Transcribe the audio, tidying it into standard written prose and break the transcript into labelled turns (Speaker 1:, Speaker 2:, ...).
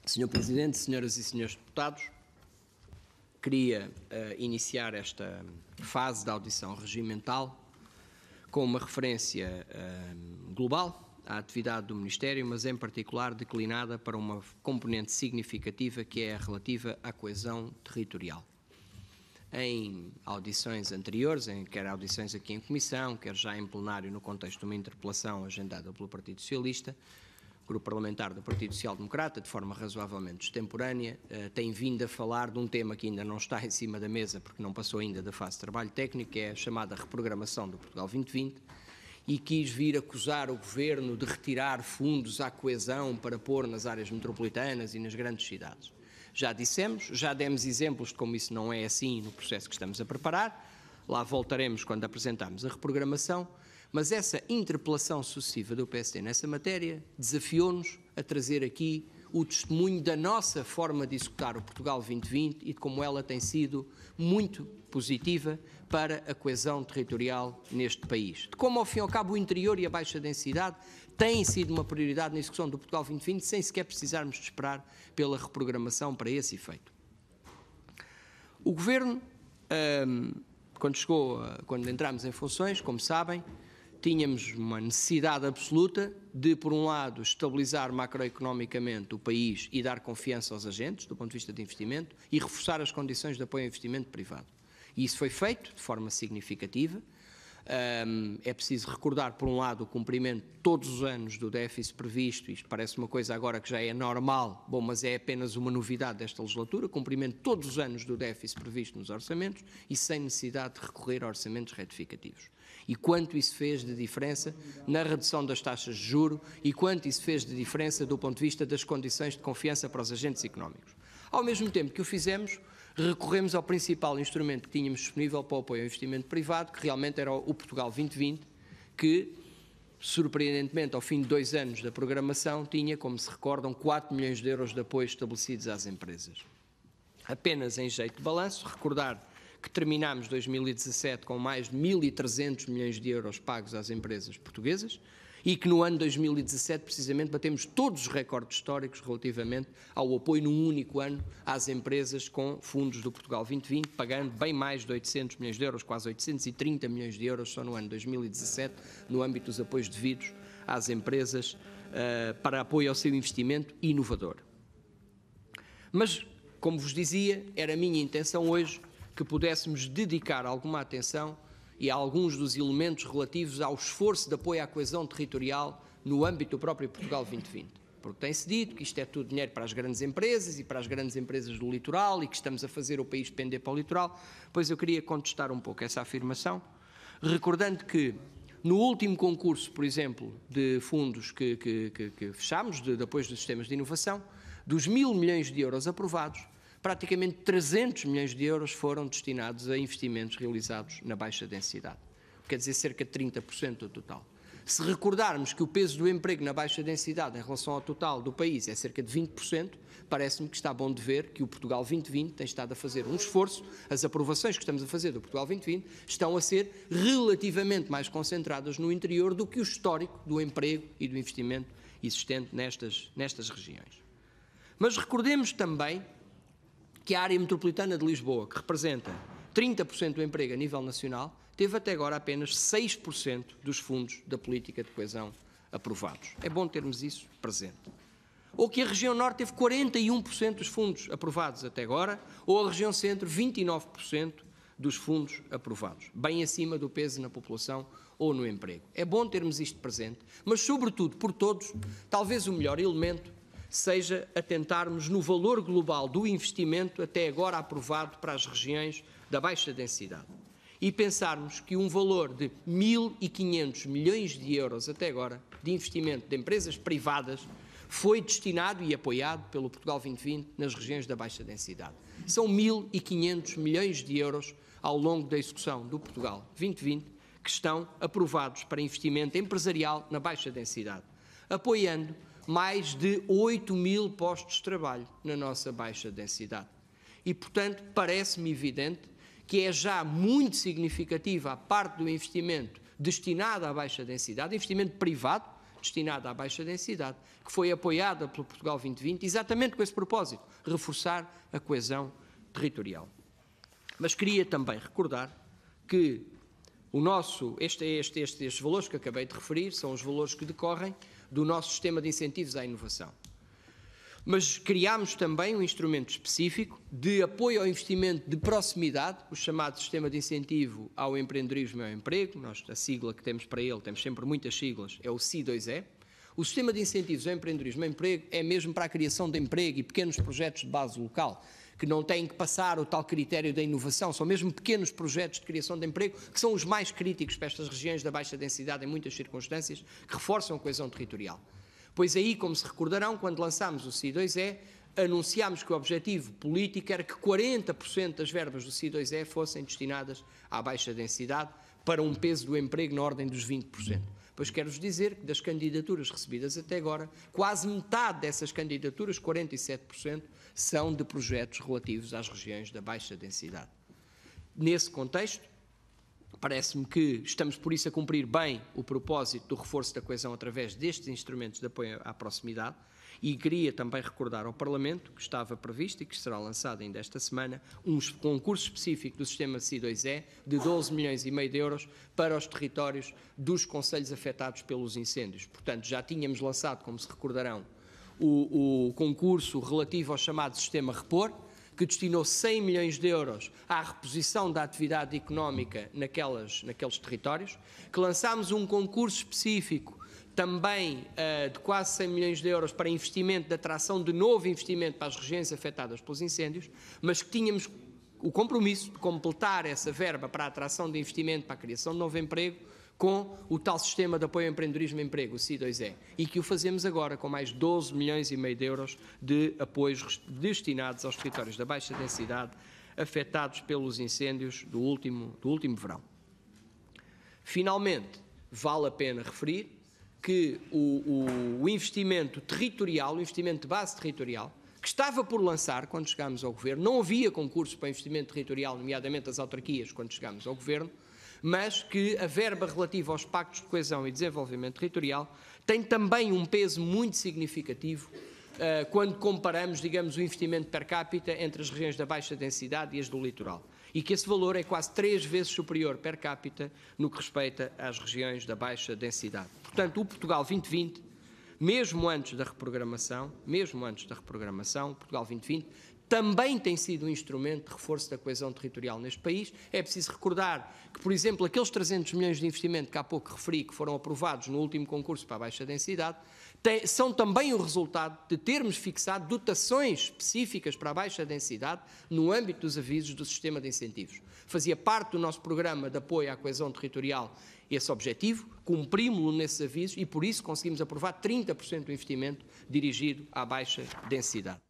Speaker 1: Senhor Presidente, senhoras e senhores deputados, queria iniciar esta fase da audição regimental com uma referência global à atividade do Ministério, mas em particular declinada para uma componente significativa que é a relativa à coesão territorial. Em audições anteriores, quer audições aqui em Comissão, quer já em plenário no contexto de uma interpelação agendada pelo Partido Socialista, o Grupo Parlamentar do Partido Social Democrata, de forma razoavelmente extemporânea, tem vindo a falar de um tema que ainda não está em cima da mesa, porque não passou ainda da fase de trabalho técnico, que é a chamada reprogramação do Portugal 2020, e quis vir acusar o Governo de retirar fundos à coesão para pôr nas áreas metropolitanas e nas grandes cidades. Já dissemos, já demos exemplos de como isso não é assim no processo que estamos a preparar, lá voltaremos quando apresentarmos a reprogramação, mas essa interpelação sucessiva do PSD nessa matéria desafiou-nos a trazer aqui o testemunho da nossa forma de executar o Portugal 2020 e de como ela tem sido muito positiva para a coesão territorial neste país. De como, ao fim e ao cabo, o interior e a baixa densidade têm sido uma prioridade na execução do Portugal 2020, sem sequer precisarmos de esperar pela reprogramação para esse efeito. O Governo, quando entramos em funções, como sabem, tínhamos uma necessidade absoluta de, por um lado, estabilizar macroeconomicamente o país e dar confiança aos agentes, do ponto de vista de investimento, e reforçar as condições de apoio ao investimento privado. E isso foi feito de forma significativa. É preciso recordar, por um lado, o cumprimento todos os anos do déficit previsto. Isto parece uma coisa agora que já é normal, bom, mas é apenas uma novidade desta legislatura, cumprimento todos os anos do déficit previsto nos orçamentos e sem necessidade de recorrer a orçamentos retificativos. E quanto isso fez de diferença na redução das taxas de juro e quanto isso fez de diferença do ponto de vista das condições de confiança para os agentes económicos. Ao mesmo tempo que o fizemos, recorremos ao principal instrumento que tínhamos disponível para o apoio ao investimento privado, que realmente era o Portugal 2020, que, surpreendentemente, ao fim de 2 anos da programação, tinha, como se recordam, 4 milhões de euros de apoio estabelecidos às empresas. Apenas em jeito de balanço, recordar que terminámos 2017 com mais de 1.300 milhões de euros pagos às empresas portuguesas e que no ano 2017, precisamente, batemos todos os recordes históricos relativamente ao apoio num único ano às empresas com fundos do Portugal 2020, pagando bem mais de 800 milhões de euros, quase 830 milhões de euros só no ano 2017, no âmbito dos apoios devidos às empresas para apoio ao seu investimento inovador. Mas, como vos dizia, era a minha intenção hoje que pudéssemos dedicar alguma atenção e a alguns dos elementos relativos ao esforço de apoio à coesão territorial no âmbito do próprio Portugal 2020. Porque tem-se dito que isto é tudo dinheiro para as grandes empresas e para as grandes empresas do litoral e que estamos a fazer o país depender para o litoral, pois eu queria contestar um pouco essa afirmação, recordando que no último concurso, por exemplo, de fundos que fechámos, de apoio dos sistemas de inovação, dos 1.000 milhões de euros aprovados, praticamente 300 milhões de euros foram destinados a investimentos realizados na baixa densidade. Quer dizer, cerca de 30% do total. Se recordarmos que o peso do emprego na baixa densidade em relação ao total do país é cerca de 20%, parece-me que está bom de ver que o Portugal 2020 tem estado a fazer um esforço, as aprovações que estamos a fazer do Portugal 2020 estão a ser relativamente mais concentradas no interior do que o histórico do emprego e do investimento existente nestas regiões. Mas recordemos também que a área metropolitana de Lisboa, que representa 30% do emprego a nível nacional, teve até agora apenas 6% dos fundos da política de coesão aprovados. É bom termos isso presente. Ou que a região norte teve 41% dos fundos aprovados até agora, ou a região centro 29% dos fundos aprovados, bem acima do peso na população ou no emprego. É bom termos isto presente, mas sobretudo, por todos, talvez o melhor elemento seja atentarmos no valor global do investimento até agora aprovado para as regiões da baixa densidade e pensarmos que um valor de 1.500 milhões de euros até agora de investimento de empresas privadas foi destinado e apoiado pelo Portugal 2020 nas regiões da baixa densidade. São 1.500 milhões de euros ao longo da execução do Portugal 2020 que estão aprovados para investimento empresarial na baixa densidade, apoiando mais de 8.000 postos de trabalho na nossa baixa densidade. E, portanto, parece-me evidente que é já muito significativa a parte do investimento destinado à baixa densidade, investimento privado, destinada à baixa densidade, que foi apoiada pelo Portugal 2020, exatamente com esse propósito, reforçar a coesão territorial. Mas queria também recordar que estes valores que acabei de referir são os valores que decorrem do nosso sistema de incentivos à inovação. Mas criámos também um instrumento específico de apoio ao investimento de proximidade, o chamado Sistema de Incentivo ao Empreendedorismo e ao Emprego. A sigla que temos para ele, temos sempre muitas siglas, é o SI2E. O Sistema de Incentivos ao Empreendedorismo e ao Emprego é mesmo para a criação de emprego e pequenos projetos de base local, que não têm que passar o tal critério da inovação, são mesmo pequenos projetos de criação de emprego, que são os mais críticos para estas regiões da baixa densidade em muitas circunstâncias, que reforçam a coesão territorial. Pois aí, como se recordarão, quando lançámos o SI2E, anunciámos que o objetivo político era que 40% das verbas do SI2E fossem destinadas à baixa densidade, para um peso do emprego na ordem dos 20%. Pois quero-vos dizer que das candidaturas recebidas até agora, quase metade dessas candidaturas, 47%, são de projetos relativos às regiões da baixa densidade. Nesse contexto, parece-me que estamos, por isso, a cumprir bem o propósito do reforço da coesão através destes instrumentos de apoio à proximidade, e queria também recordar ao Parlamento que estava previsto e que será lançado ainda esta semana um concurso específico do sistema SI2E de 12 milhões e meio de euros para os territórios dos concelhos afetados pelos incêndios. Portanto, já tínhamos lançado, como se recordarão, o concurso relativo ao chamado sistema Repor, que destinou 100 milhões de euros à reposição da atividade económica naqueles territórios, que lançámos um concurso específico também de quase 100 milhões de euros para investimento, de atração de novo investimento para as regiões afetadas pelos incêndios, mas que tínhamos o compromisso de completar essa verba para a atração de investimento, para a criação de novo emprego, com o tal sistema de apoio ao empreendedorismo e emprego, o SI2E, e que o fazemos agora com mais 12 milhões e meio de euros de apoios destinados aos territórios da baixa densidade afetados pelos incêndios do último verão. Finalmente, vale a pena referir que o investimento territorial, o investimento de base territorial, que estava por lançar quando chegámos ao Governo, não havia concurso para investimento territorial, nomeadamente as autarquias, quando chegámos ao Governo, mas que a verba relativa aos pactos de coesão e desenvolvimento territorial tem também um peso muito significativo quando comparamos, digamos, o investimento per capita entre as regiões da baixa densidade e as do litoral. E que esse valor é quase 3 vezes superior per capita no que respeita às regiões da baixa densidade. Portanto, o Portugal 2020, mesmo antes da reprogramação, o Portugal 2020 também tem sido um instrumento de reforço da coesão territorial neste país. É preciso recordar que, por exemplo, aqueles 300 milhões de investimento que há pouco referi, que foram aprovados no último concurso para a baixa densidade, são também o resultado de termos fixado dotações específicas para a baixa densidade no âmbito dos avisos do sistema de incentivos. Fazia parte do nosso programa de apoio à coesão territorial esse objetivo, cumprimos-lo nesses avisos e, por isso, conseguimos aprovar 30% do investimento dirigido à baixa densidade.